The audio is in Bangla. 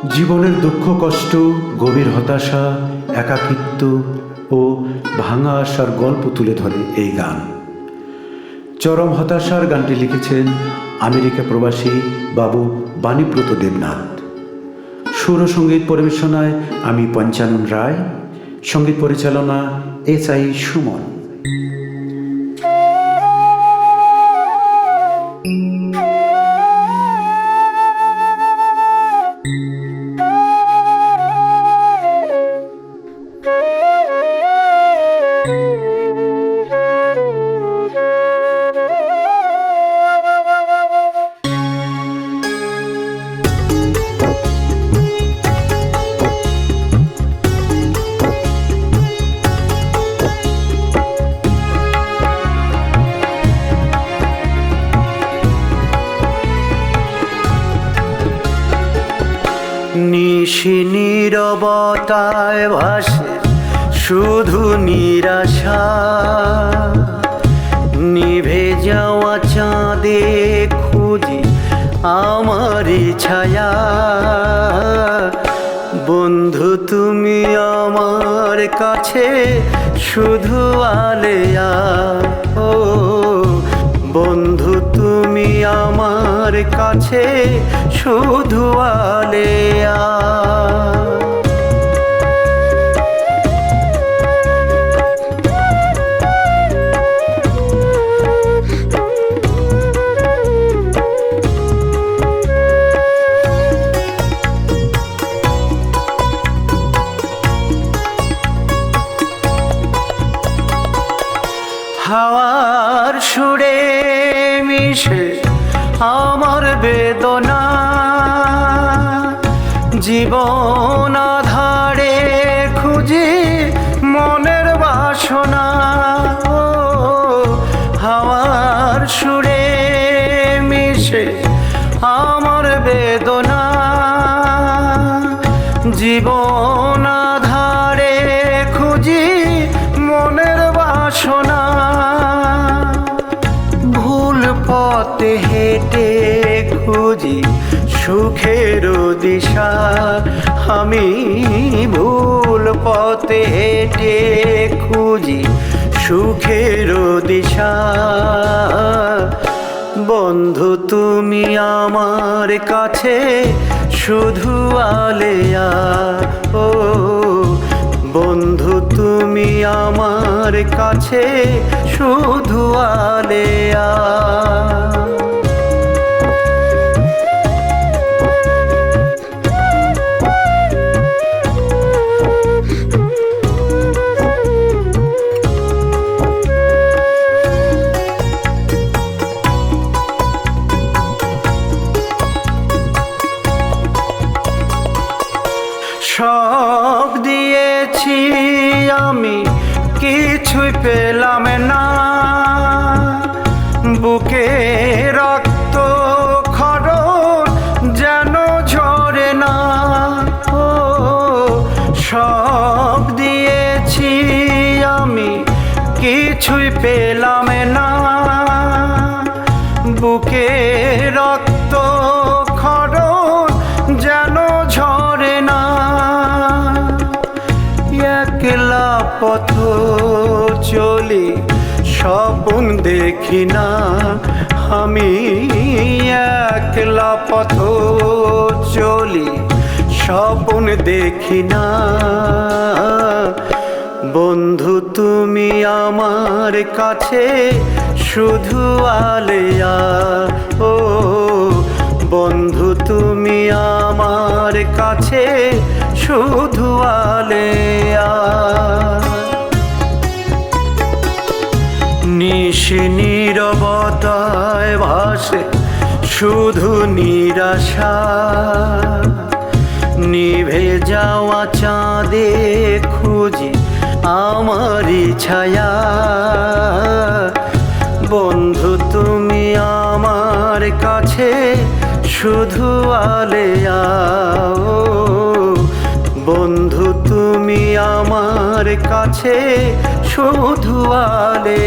জীবনের দুঃখ কষ্ট, গভীর হতাশা, একাকিত্ব ও ভাঙা আশার গল্প তুলে ধরে এই গান। চরম হতাশার গানটি লিখেছেন আমেরিকা প্রবাসী বাবু বাণীব্রত দেবনাথ। সুর ও সঙ্গীত পরিবেশনায় আমি পঞ্চানন রায়, সঙ্গীত পরিচালনা SI সুমন। নিশি নীরবতায় ভাসে শুধু নিরাশা, নিভে যাওয়া চাঁদে খুঁজি আমারই ছায়া। বন্ধু তুমি আমার কাছে শুধু আলেয়া, ও বন্ধু তুমি আমার কাছে শুধু আলেয়া। হাওয়ার সুরে মিশে আমার বেদনা, জীবন আধারে খুঁজি মনের বাসনা। হাওয়ার সুরে মিশে আমার বেদনা, জীবন আধারে খুঁজি মনের বাসনা। ভুল পথে হেঁটে খুঁজি সুখের দিশা, আমি ভুল পথে হেঁটে খুঁজি সুখের দিশা। বন্ধু তুমি আমার কাছে শুধু আলেয়া, ও বন্ধু তুমি আমার কাছে শুধু আলেয়া। সব দিয়েছি আমি কিছুই পেলাম না, বুকে রক্ত খরণ যেন ঝরে না। ও সব দিয়েছি আমি কিছুই পেলাম না, বুকে রক্ত খরণ যেন ঝরে না। একলা পথ চলি স্বপ্ন দেখি না, আমি একলা পথ চলি স্বপ্ন দেখি না। বন্ধু তুমি আমার কাছে শুধু আলেয়া, ও বন্ধু তুমি আমার কাছে শুধু আলেয়া। নিশি নীরবতায় ভাসে শুধু নিরাশা, নিভে যাওয়া চাঁদে খুঁজি আমারই ছায়া। বন্ধু তুমি আমার কাছে শুধু আলেয়া, ও বন্ধু তুমি আমার কাছে শুধু আলেয়া।